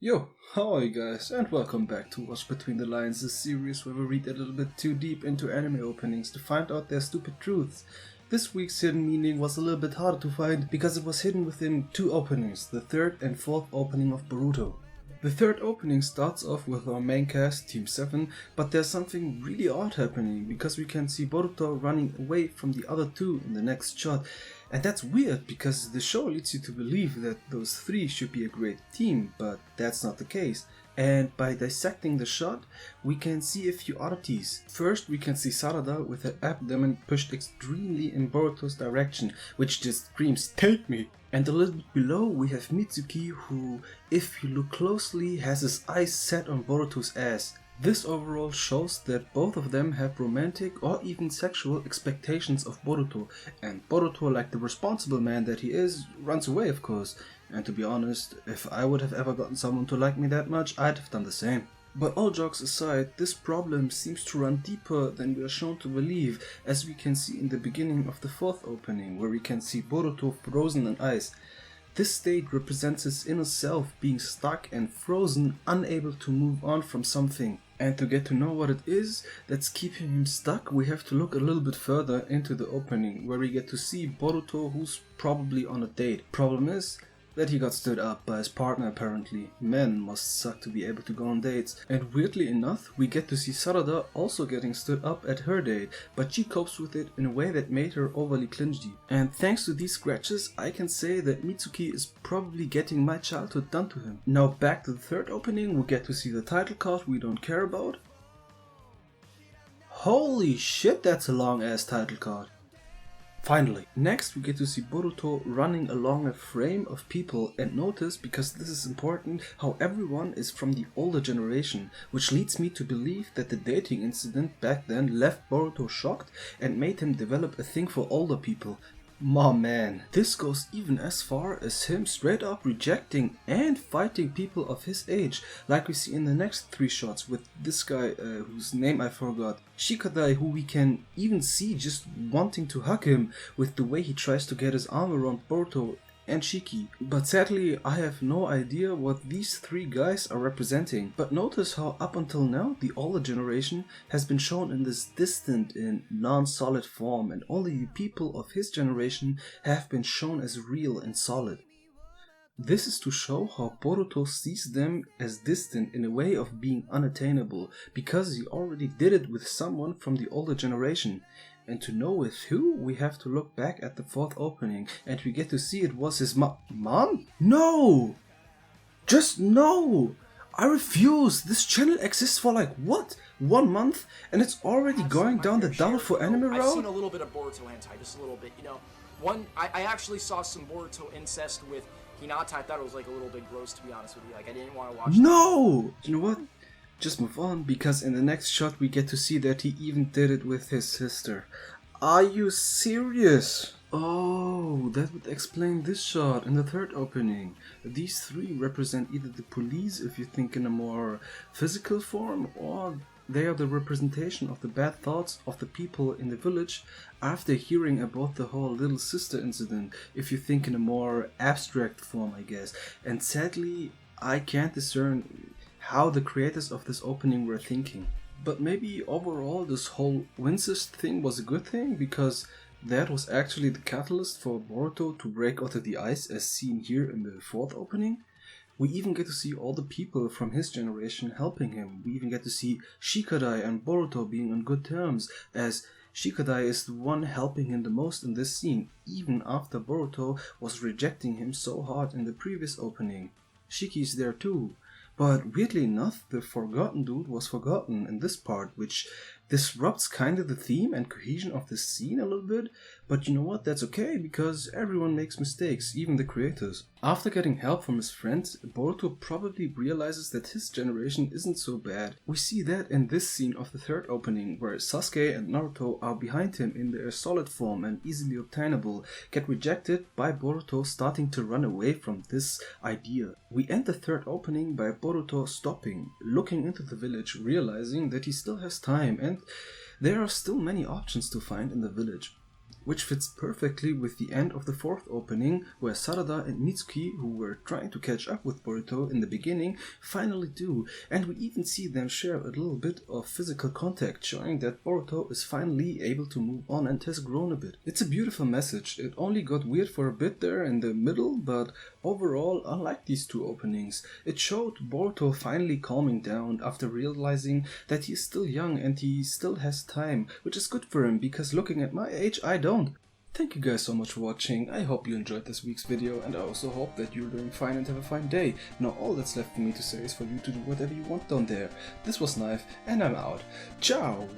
Yo, how are you guys? And welcome back to Watch Between the Lines, a series where we read a little bit too deep into anime openings to find out their stupid truths. This week's hidden meaning was a little bit harder to find because it was hidden within two openings, the third and fourth opening of Boruto. The third opening starts off with our main cast, Team 7, but there's something really odd happening because we can see Boruto running away from the other two in the next shot. And that's weird because the show leads you to believe that those three should be a great team, but that's not the case. And by dissecting the shot, we can see a few oddities. First, we can see Sarada with her abdomen pushed extremely in Boruto's direction, which just screams, "Take me!" And a little bit below, we have Mitsuki, who, if you look closely, has his eyes set on Boruto's ass. This overall shows that both of them have romantic or even sexual expectations of Boruto, and Boruto, like the responsible man that he is, runs away of course. And to be honest, if I would have ever gotten someone to like me that much, I'd have done the same. But all jokes aside, this problem seems to run deeper than we are shown to believe, as we can see in the beginning of the fourth opening, where we can see Boruto frozen in ice. This state represents his inner self being stuck and frozen, unable to move on from something. And to get to know what it is that's keeping him stuck, we have to look a little bit further into the opening, where we get to see Boruto, who's probably on a date. Problem is that he got stood up by his partner apparently. Men must suck to be able to go on dates. And weirdly enough, we get to see Sarada also getting stood up at her date, but she copes with it in a way that made her overly clingy. And thanks to these scratches, I can say that Mitsuki is probably getting my childhood done to him. Now back to the third opening, we get to see the title card we don't care about. Holy shit, that's a long ass title card. Finally, next we get to see Boruto running along a frame of people, and notice, because this is important, how everyone is from the older generation, which leads me to believe that the dating incident back then left Boruto shocked and made him develop a thing for older people. My man, this goes even as far as him straight up rejecting and fighting people of his age, like we see in the next three shots with this guy whose name I forgot, Shikadai, who we can even see just wanting to hug him with the way he tries to get his arm around Boruto and Shiki. But sadly, I have no idea what these three guys are representing. But notice how up until now, the older generation has been shown in this distant and non-solid form, and only the people of his generation have been shown as real and solid. This is to show how Boruto sees them as distant in a way of being unattainable, because he already did it with someone from the older generation. And to know with who, we have to look back at the fourth opening, and we get to see it was his mom? No! Just no! I refuse! This channel exists for like, what? 1 month? And it's already going down the double for anime route? I've seen a little bit of Boruto hentai, just a little bit, you know. I actually saw some Boruto incest with Hinata. I thought it was like a little bit gross, to be honest with you. Like, I didn't want to watch No! You know what? Just move on, because in the next shot we get to see that he even did it with his sister. Are you serious? Oh, that would explain this shot in the third opening. These three represent either the police if you think in a more physical form, or they are the representation of the bad thoughts of the people in the village after hearing about the whole little sister incident, if you think in a more abstract form, I guess. And sadly, I can't discern how the creators of this opening were thinking. But maybe overall this whole Wincest thing was a good thing, because that was actually the catalyst for Boruto to break out of the ice, as seen here in the fourth opening. We even get to see all the people from his generation helping him. We even get to see Shikadai and Boruto being on good terms, as Shikadai is the one helping him the most in this scene, even after Boruto was rejecting him so hard in the previous opening. Shiki's there too. But weirdly enough, the forgotten dude was forgotten in this part, which disrupts kind of the theme and cohesion of the scene a little bit. But you know what, that's okay, because everyone makes mistakes, even the creators. After getting help from his friends, Boruto probably realizes that his generation isn't so bad. We see that in this scene of the third opening, where Sasuke and Naruto are behind him in their solid form and easily obtainable, get rejected by Boruto starting to run away from this idea. We end the third opening by Boruto stopping, looking into the village, realizing that he still has time and there are still many options to find in the village. which fits perfectly with the end of the 4th opening, where Sarada and Mitsuki, who were trying to catch up with Boruto in the beginning, finally do, and we even see them share a little bit of physical contact, showing that Boruto is finally able to move on and has grown a bit. It's a beautiful message. It only got weird for a bit there in the middle, but overall I like these 2 openings. It showed Boruto finally calming down after realizing that he's still young and he still has time, which is good for him because looking at my age, I don't. Thank you guys so much for watching. I hope you enjoyed this week's video, and I also hope that you're doing fine and have a fine day. Now all that's left for me to say is for you to do whatever you want down there. This was Nyhve, and I'm out. Ciao!